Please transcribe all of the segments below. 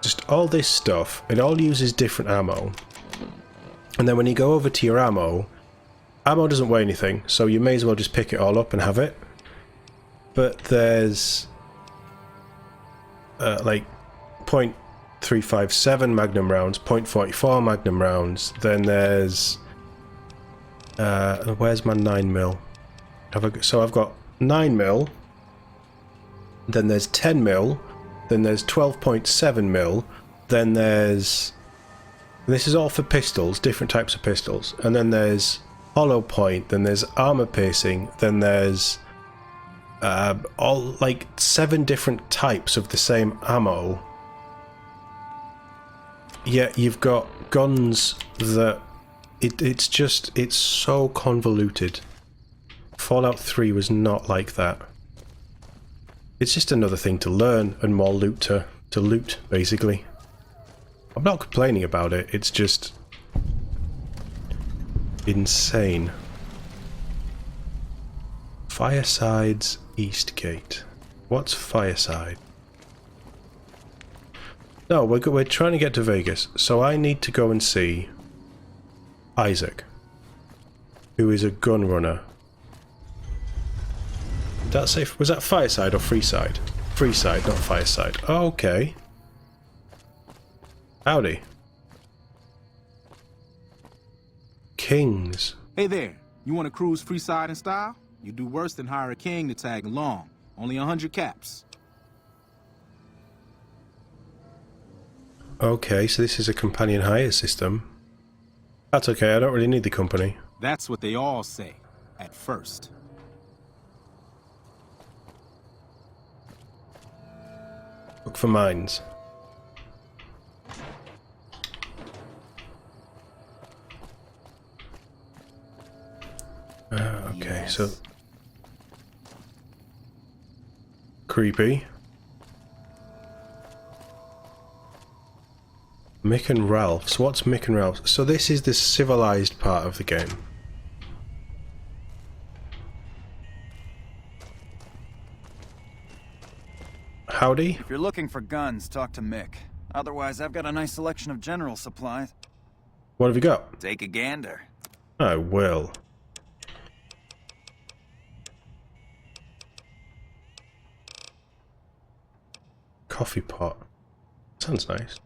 Just all this stuff, it all uses different ammo. And then when you go over to your ammo doesn't weigh anything, so you may as well just pick it all up and have it. But there's like .357 Magnum rounds, .44 Magnum rounds, then there's where's my 9mm? So I've got 9mm, then there's 10mm, then there's 12.7mm, then there's... This is all for pistols, different types of pistols, and then there's hollow point, then there's armor piercing, then there's all like 7 different types of the same ammo. Yet you've got guns that it's so convoluted. Fallout 3 was not like that. It's just another thing to learn and more loot to loot, basically. I'm not complaining about it, it's just insane. Fireside's East Gate. What's Fireside? No, we're trying to get to Vegas, so I need to go and see Isaac, who is a gun runner. Did that say, was that Fireside or Freeside? Freeside, not Fireside. Oh, okay. Howdy. Kings. Hey there, you want to cruise Freeside in style? You do worse than hire a king to tag along. Only 100 caps. Okay, so this is a companion hire system. That's okay, I don't really need the company. That's what they all say, at first. Look for mines. Okay, yes. So... creepy. Mick and Ralph's. What's Mick and Ralph's? So this is the civilized part of the game. Howdy. If you're looking for guns, talk to Mick. Otherwise, I've got a nice selection of general supplies. What have you got? Take a gander. I will. Coffee pot. Sounds nice.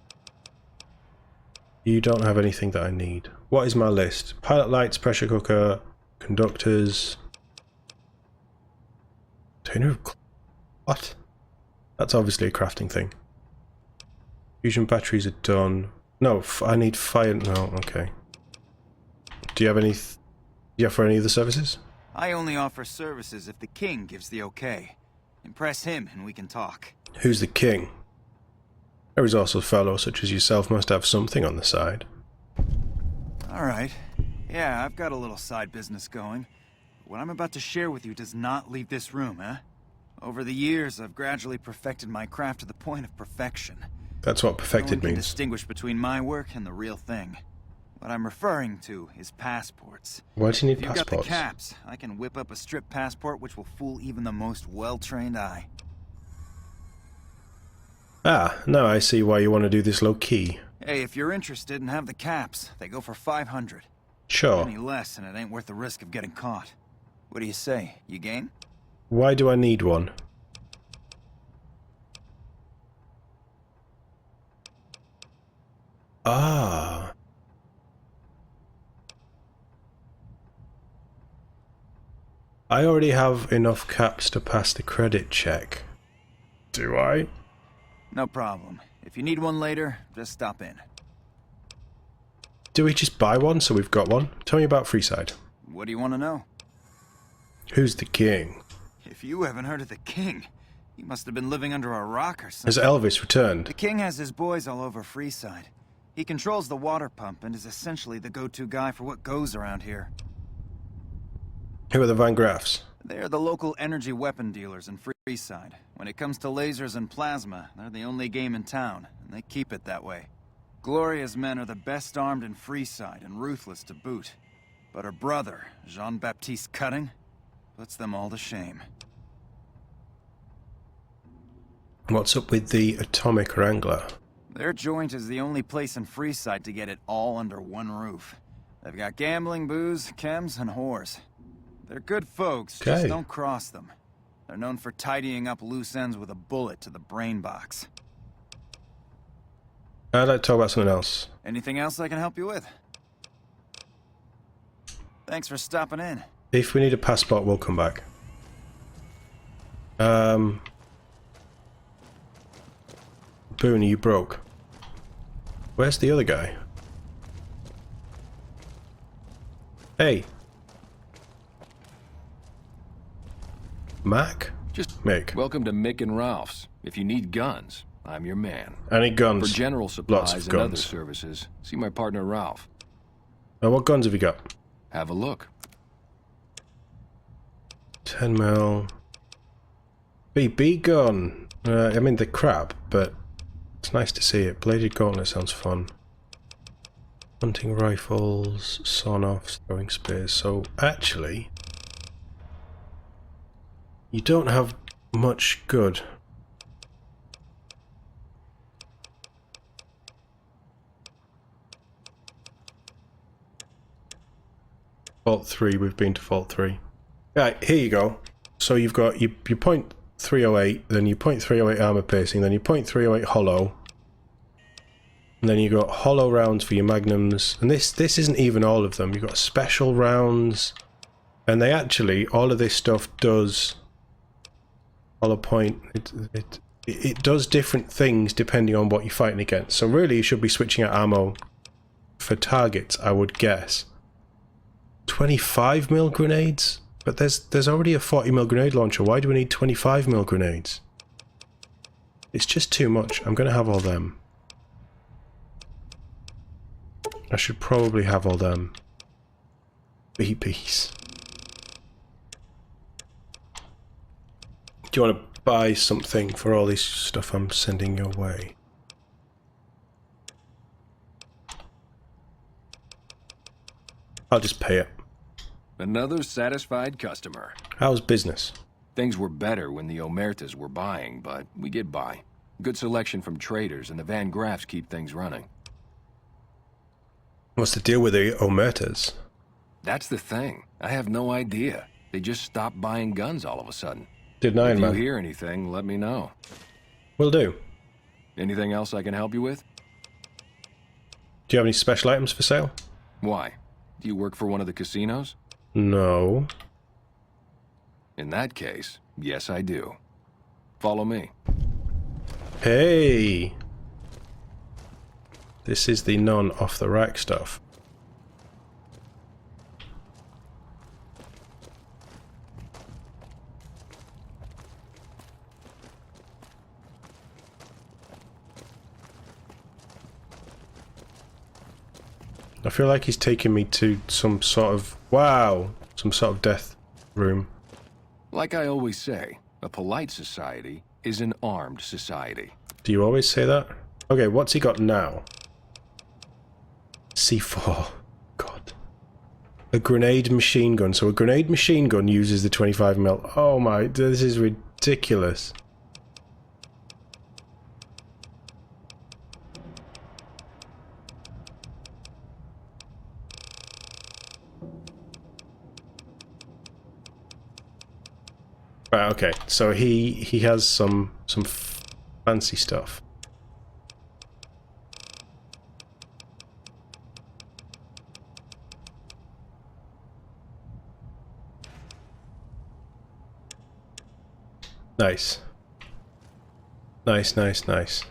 You don't have anything that I need. What is my list? Pilot lights, pressure cooker, conductors. Container of... What? That's obviously a crafting thing. Fusion batteries are done. No, I need fire... No, okay. Do you have any... Do you offer any of the services? I only offer services if the king gives the okay. Impress him and we can talk. Who's the king? A resourceful fellow such as yourself must have something on the side. Alright. Yeah, I've got a little side business going. What I'm about to share with you does not leave this room, eh? Over the years, I've gradually perfected my craft to the point of perfection. That's what perfected no one can means. Distinguish between my work and the real thing. What I'm referring to is passports. Why do you need if passports? If you've got the caps, I can whip up a strip passport which will fool even the most well-trained eye. Ah, now I see why you want to do this low-key. Hey, if you're interested and have the caps, they go for 500. Sure. Any less and it ain't worth the risk of getting caught. What do you say? You game? Why do I need one? Ah. I already have enough caps to pass the credit check. Do I? No problem. If you need one later, just stop in. Do we just buy one so we've got one? Tell me about Freeside. What do you want to know? Who's the king? If you haven't heard of the king, you must have been living under a rock or something. Has Elvis returned? The king has his boys all over Freeside. He controls the water pump and is essentially the go-to guy for what goes around here. Who are the Van Graffs? They're the local energy weapon dealers in Freeside. When it comes to lasers and plasma, they're the only game in town, and they keep it that way. Gloria's men are the best armed in Freeside and ruthless to boot. But her brother, Jean-Baptiste Cutting, puts them all to shame. What's up with the atomic wrangler? Their joint is the only place in Freeside to get it all under one roof. They've got gambling, booze, chems, and whores. They're good folks, Okay. just don't cross them. They're known for tidying up loose ends with a bullet to the brain box. I'd like to talk about something else. Anything else I can help you with? Thanks for stopping in. If we need a passport, we'll come back. Boone, you broke. Where's the other guy? Hey. Mac? Just Mick. welcome to Mick and Ralph's. If you need guns, I'm your man. Any guns? For general Lots supplies of and other guns. services, see my partner Ralph. What guns have you got? Have a look. 10 mil. BB gun. I mean, they're crap, but it's nice to see it. Bladed gauntlet sounds fun. Hunting rifles, sawn-offs, throwing spears. So, actually, you don't have much good. Vault 3, we've been to Vault 3. Right, here you go. So you've got your point 308, then your point 308 armor piercing, then your point 308 hollow. And then you've got hollow rounds for your magnums. And this isn't even all of them. You've got special rounds. And they actually, all of this stuff does hollow point. It does different things depending on what you're fighting against. So really you should be switching out ammo for targets, I would guess. 25mm grenades? But there's already a 40mm grenade launcher. Why do we need 25mm grenades? It's just too much. I'm going to have all them. I should probably have all them. BBs. Do you want to buy something for all this stuff I'm sending your way? I'll just pay it. Another satisfied customer. How's business? Things were better when the Omertas were buying, but we get by. Good selection from traders, and the Van Graffs keep things running. What's the deal with the Omertas? That's the thing. I have no idea. They just stopped buying guns all of a sudden. Did Nine If you Man? hear anything, let me know. Will do. Anything else I can help you with? Do you have any special items for sale? Why? Do you work for one of the casinos? No. In that case, yes I do. Follow me. Hey! This is the non-off-the-rack stuff. I feel like he's taking me to some sort of... Wow! Some sort of death room. Like I always say, a polite society is an armed society. Do you always say that? Okay, what's he got now? C4. God. A grenade machine gun. So a grenade machine gun uses the 25mm. Oh my, this is ridiculous. Right, okay. So he has some fancy stuff. Nice. Nice, nice, nice.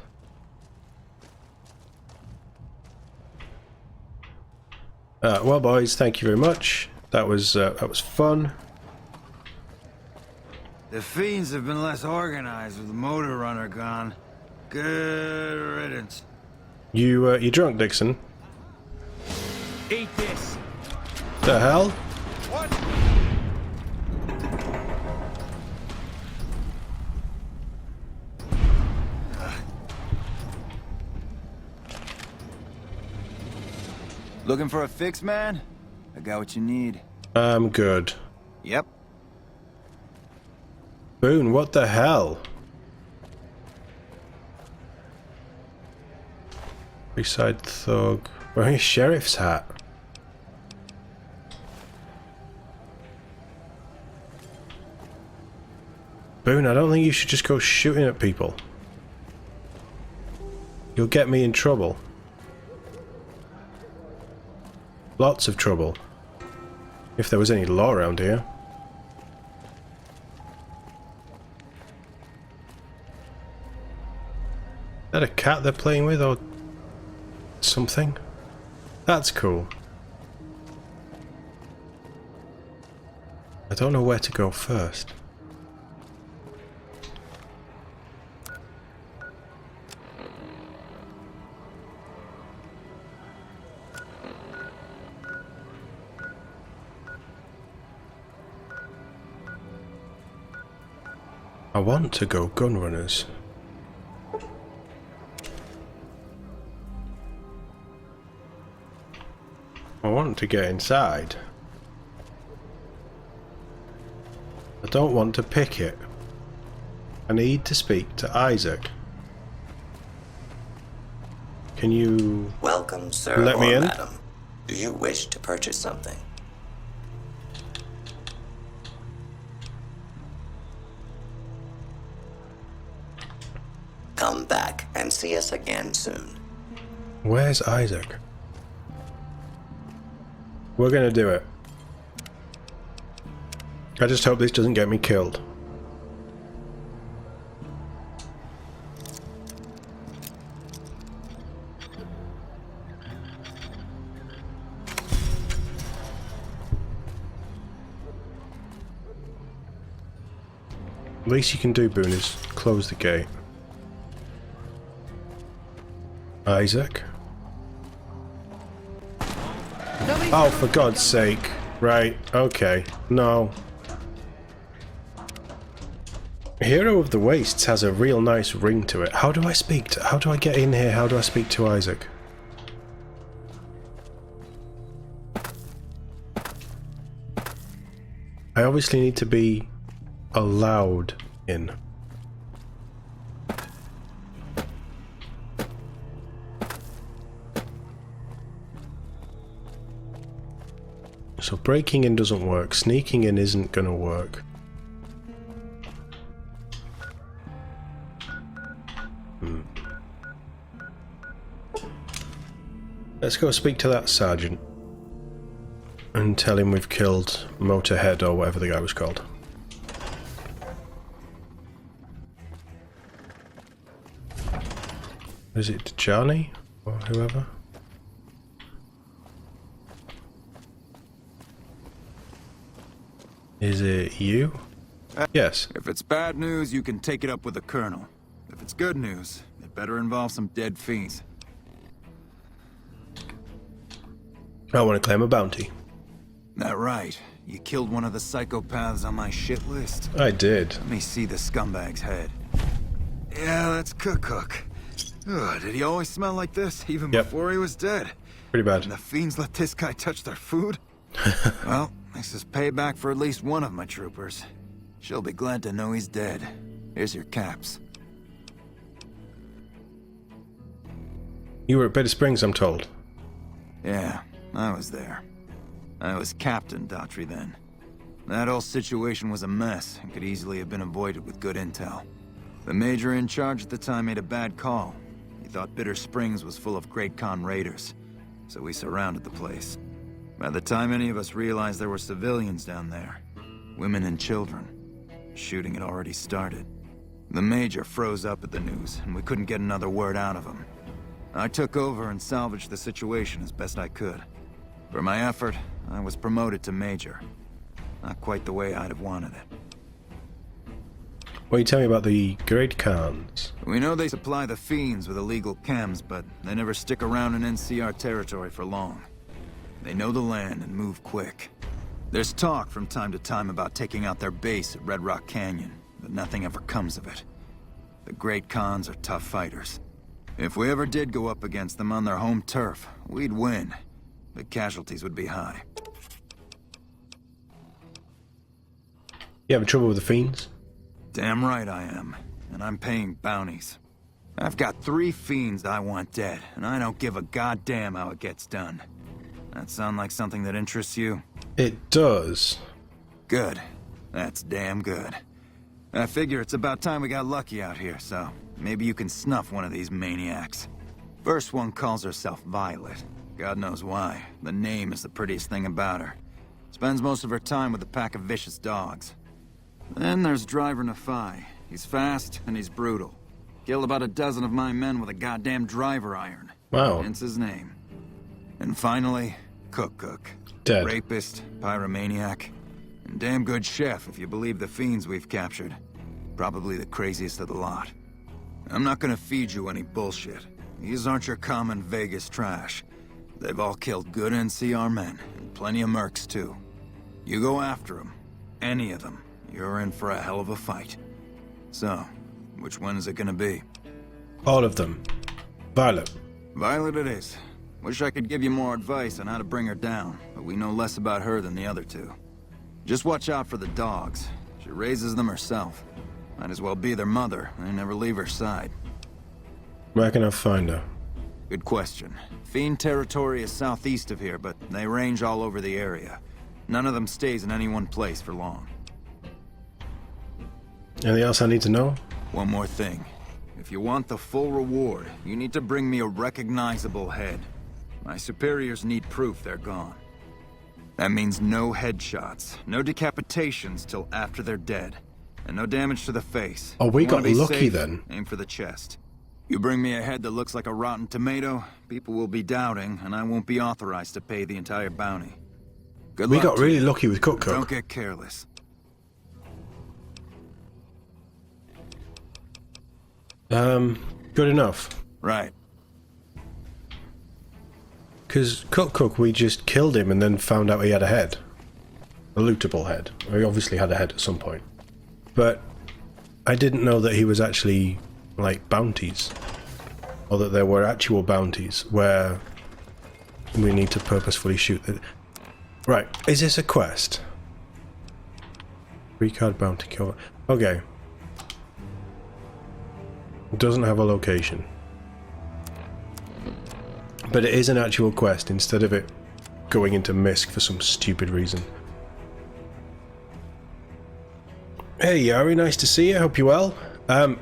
Well, boys, thank you very much. That was fun. The fiends have been less organized with the motor runner gone. Good riddance. You drunk, Dixon? Eat this. The hell? What? Looking for a fix, man? I got what you need. I'm good. Yep. Boone, what the hell? Freeside thug. Wearing a sheriff's hat. Boone, I don't think you should just go shooting at people. You'll get me in trouble. Lots of trouble. If there was any law around here. Is that a cat they're playing with or something? That's cool. I don't know where to go first. I want to go gunrunners. I want to get inside. I don't want to pick it. I need to speak to Isaac. Can you Welcome, sir let me or in? madam. Do you wish to purchase something? Come back and see us again soon. Where's Isaac? We're gonna do it. I just hope this doesn't get me killed. Least you can do, Boone, is close the gate. Isaac? Oh, for God's sake. Right, okay. No. Hero of the Wastes has a real nice ring to it. How do I speak to... How do I get in here? How do I speak to Isaac? I obviously need to be allowed in. So breaking in doesn't work, sneaking in isn't gonna work. Let's go speak to that sergeant and tell him we've killed Motorhead or whatever the guy was called. Is it Johnny or whoever? Is it you? Yes. If it's bad news, you can take it up with the Colonel. If it's good news, it better involve some dead fiends. I want to claim a bounty. That right. You killed one of the psychopaths on my shit list. I did. Let me see the scumbag's head. Yeah, that's Cook. Ugh, did he always smell like this, even Yep. before he was dead? Pretty bad. And the fiends let this guy touch their food? Well, this is payback for at least one of my troopers. She'll be glad to know he's dead. Here's your caps. You were at Bitter Springs, I'm told. Yeah, I was there. I was Captain Daughtry then. That whole situation was a mess and could easily have been avoided with good intel. The major in charge at the time made a bad call. He thought Bitter Springs was full of Great Khan raiders, so we surrounded the place. By the time any of us realized there were civilians down there, women and children, shooting had already started. The major froze up at the news, and we couldn't get another word out of him. I took over and salvaged the situation as best I could. For my effort, I was promoted to major. Not quite the way I'd have wanted it. What you tell me about the Great Khans? We know they supply the fiends with illegal chems, but they never stick around in NCR territory for long. They know the land and move quick. There's talk from time to time about taking out their base at Red Rock Canyon, but nothing ever comes of it. The Great Khans are tough fighters. If we ever did go up against them on their home turf, we'd win. The casualties would be high. You having trouble with the fiends? Damn right I am. And I'm paying bounties. I've got 3 fiends I want dead, and I don't give a goddamn how it gets done. That sound like something that interests you? It does. Good. That's damn good. I figure it's about time we got lucky out here, so maybe you can snuff one of these maniacs. First one calls herself Violet. God knows why. The name is the prettiest thing about her. Spends most of her time with a pack of vicious dogs. Then there's Driver Nafai. He's fast and he's brutal. Killed about a dozen of my men with a goddamn driver iron. Wow. Hence his name. And finally, Cook. Dead. Rapist, pyromaniac, and damn good chef if you believe the fiends we've captured. Probably the craziest of the lot. I'm not gonna feed you any bullshit. These aren't your common Vegas trash. They've all killed good NCR men, and plenty of mercs too. You go after them, any of them, you're in for a hell of a fight. So, which one is it gonna be? All of them. Violet. Violet it is. Wish I could give you more advice on how to bring her down, but we know less about her than the other 2. Just watch out for the dogs. She raises them herself. Might as well be their mother. They never leave her side. Where can I find her? Good question. Fiend territory is southeast of here, but they range all over the area. None of them stays in any one place for long. Anything else I need to know? One more thing. If you want the full reward, you need to bring me a recognizable head. My superiors need proof they're gone. That means no headshots, no decapitations till after they're dead, and no damage to the face. Oh, we You wanna got be lucky safe, then. Aim for the chest. You bring me a head that looks like a rotten tomato, people will be doubting, and I won't be authorized to pay the entire bounty. Good We luck got to really you. lucky with Cook. Don't get careless. Good enough. Right. Because Cook, we just killed him and then found out he had a head. A lootable head. He obviously had a head at some point. But I didn't know that he was actually, like, bounties. Or that there were actual bounties where we need to purposefully shoot it. Right, is this a quest? 3-card bounty kill. Okay. It doesn't have a location. But it is an actual quest instead of it going into Misk for some stupid reason. Hey Yari, nice to see you, hope you're well.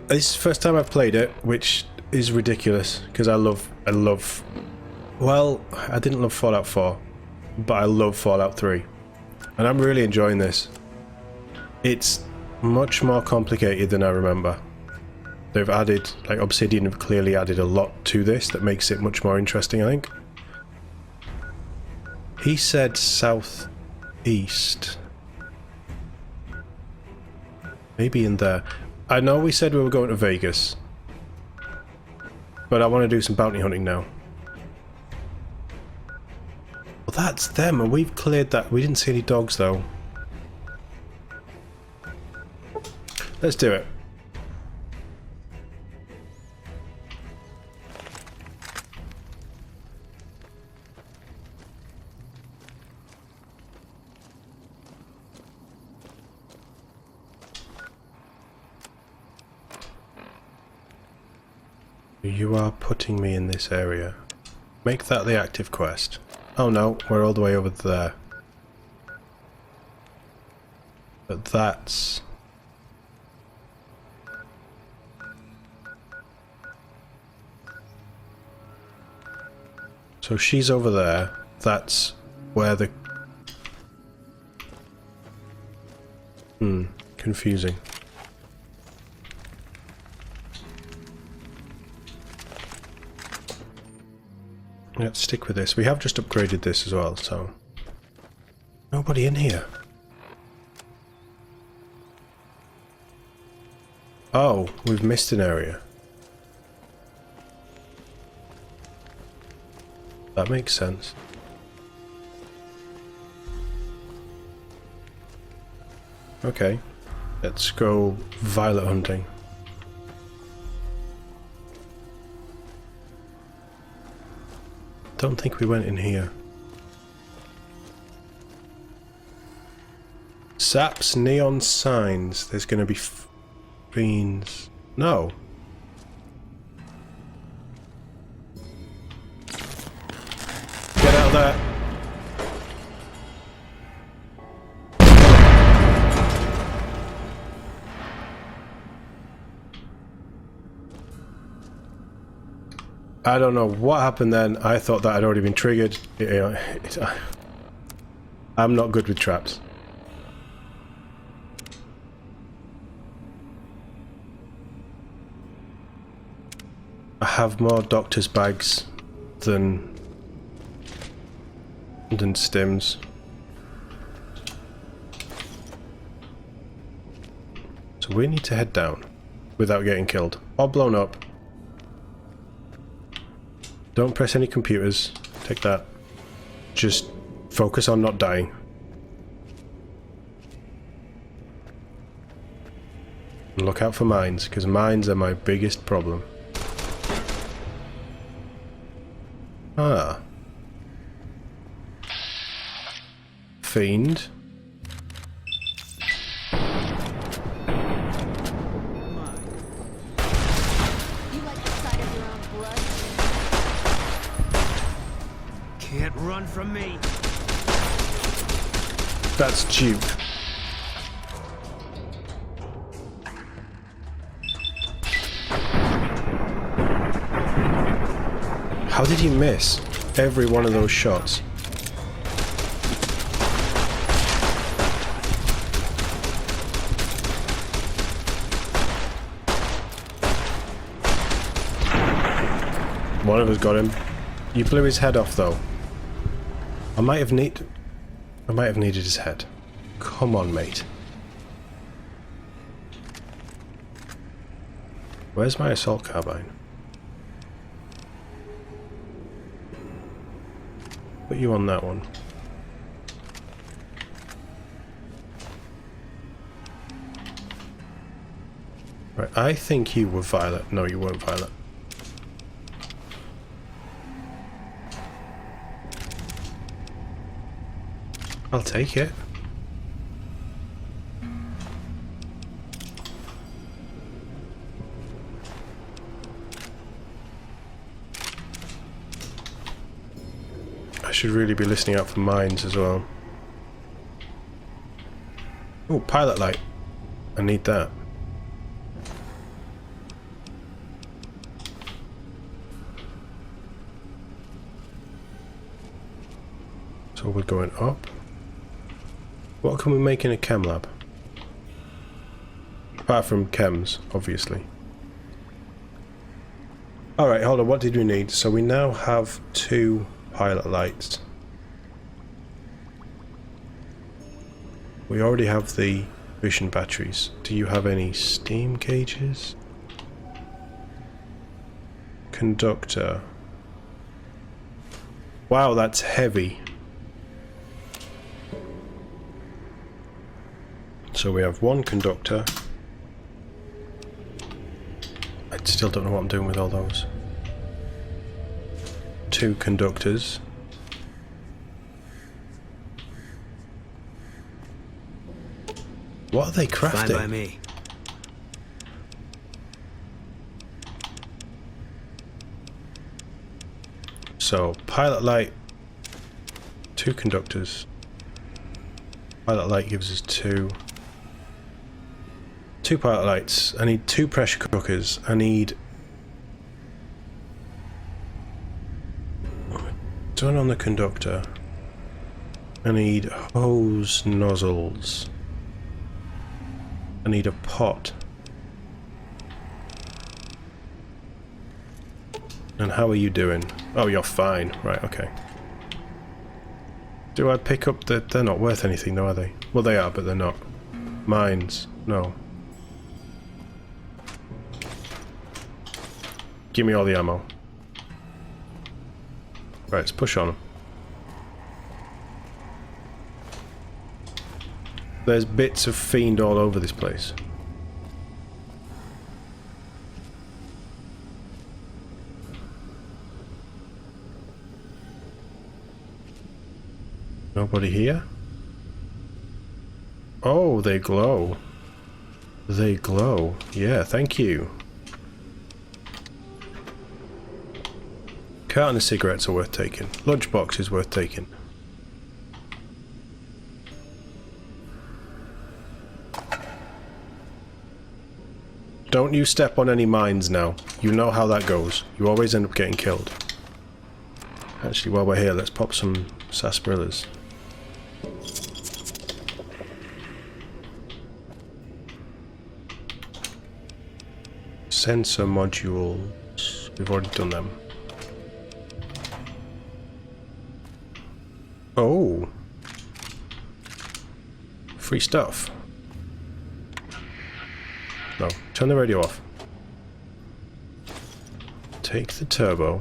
This is the first time I've played it, which is ridiculous, because I love, well, I didn't love Fallout 4, but I love Fallout 3. And I'm really enjoying this. It's much more complicated than I remember. They've added, like Obsidian have clearly added a lot to this that makes it much more interesting, I think. He said southeast. Maybe in there. I know we said we were going to Vegas. But I want to do some bounty hunting now. Well, that's them, and we've cleared that. We didn't see any dogs, though. Let's do it. You are putting me in this area. Make that the active quest. Oh no, we're all the way over there. But that's... So she's over there. That's where the... confusing. Let's stick with this. We have just upgraded this as well, so... Nobody in here. Oh, we've missed an area. That makes sense. Okay. Let's go violet hunting. Don't think we went in here. Saps, neon signs. There's going to be fiends. No. I don't know what happened then. I thought that had already been triggered. I'm not good with traps. I have more doctor's bags than stims. So we need to head down without getting killed or blown up. Don't press any computers. Take that. Just focus on not dying. And look out for mines, because mines are my biggest problem. Ah. Fiend. Can't run from me. That's Duke. How did he miss every one of those shots? One of us got him. You blew his head off though. I might have needed his head. Come on, mate. Where's my assault carbine? Put you on that one. Right, I think you were Violet. No, you weren't Violet. I'll take it. I should really be listening out for mines as well. Oh, pilot light. I need that. So we're going up. What can we make in a chem lab? Apart from chems, obviously. Alright, hold on, what did we need? So we now have 2 pilot lights. We already have the vision batteries. Do you have any steam gauges? Conductor. Wow, that's heavy. So we have 1 conductor. I still don't know what I'm doing with all those. 2 conductors. What are they crafting? Fine by me. So, pilot light, 2 conductors. Pilot light gives us 2 pilot lights. I need 2 pressure cookers. I need... Done on the conductor. I need hose nozzles. I need a pot. And how are you doing? Oh, you're fine. Right, okay. Do I pick up the... They're not worth anything though, are they? Well, they are, but they're not. Mines. No. Give me all the ammo. Right, let's push on them. There's bits of Fiend all over this place. Nobody here? Oh, they glow. They glow. Yeah, thank you. Carton of cigarettes are worth taking. Lunchbox is worth taking. Don't you step on any mines now. You know how that goes. You always end up getting killed. Actually, while we're here, let's pop some sarsaparillas. Sensor modules. We've already done them. Oh. Free stuff. No, turn the radio off. Take the turbo.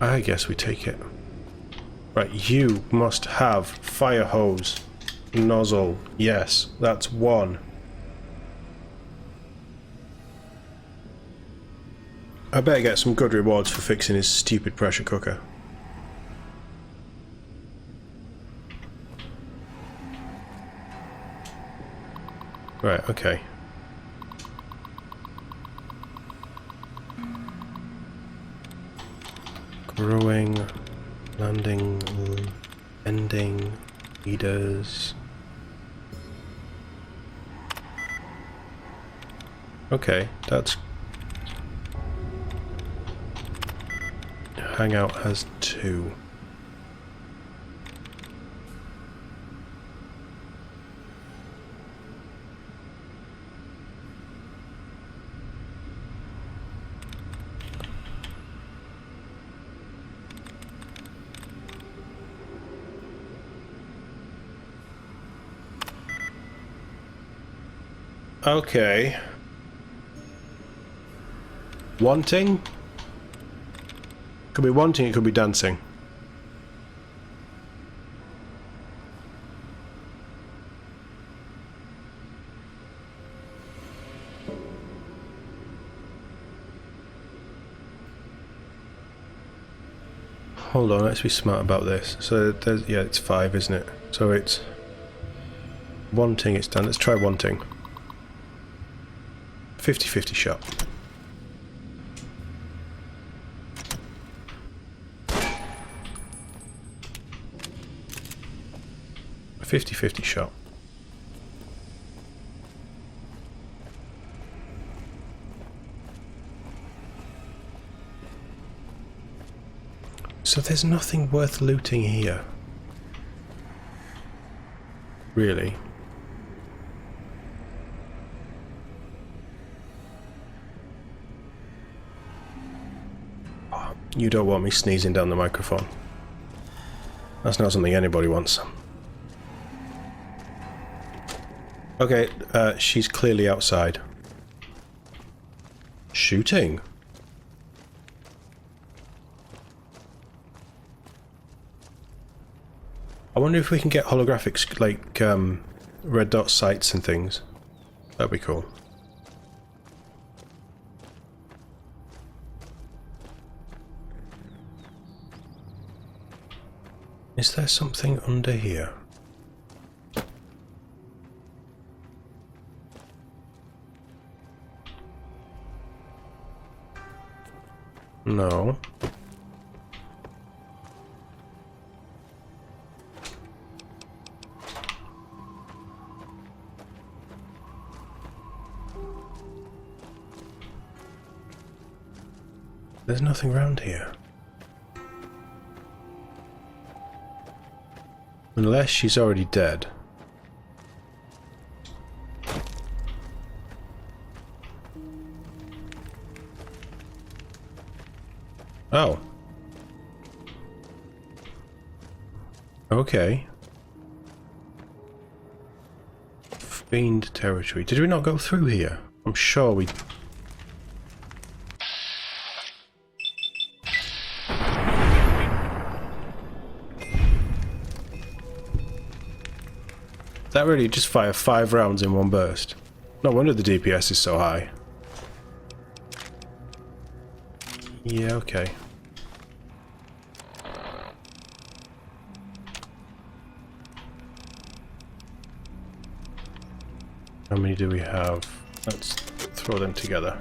I guess we take it. Right, you must have fire hose. Nozzle. Yes, that's one. I better get some good rewards for fixing his stupid pressure cooker. Right, okay. Growing, landing, ending, leaders. Okay, that's... Hangout has 2. Okay. Wanting? Could be wanting, it could be dancing. Hold on, let's be smart about this. So there's, yeah, it's 5, isn't it? So it's wanting, it's done. Let's try wanting. 50-50 shot. A 50-50 shot. So there's nothing worth looting here. Really? Oh, you don't want me sneezing down the microphone. That's not something anybody wants. Okay, she's clearly outside. Shooting? I wonder if we can get holographics, like, red dot sights and things. That'd be cool. Is there something under here? No. There's nothing around here. Unless she's already dead. Oh. Okay. Fiend territory. Did we not go through here? I'm sure we... That really just fire 5 rounds in one burst. No wonder the DPS is so high. Yeah, okay. How many do we have? Let's throw them together.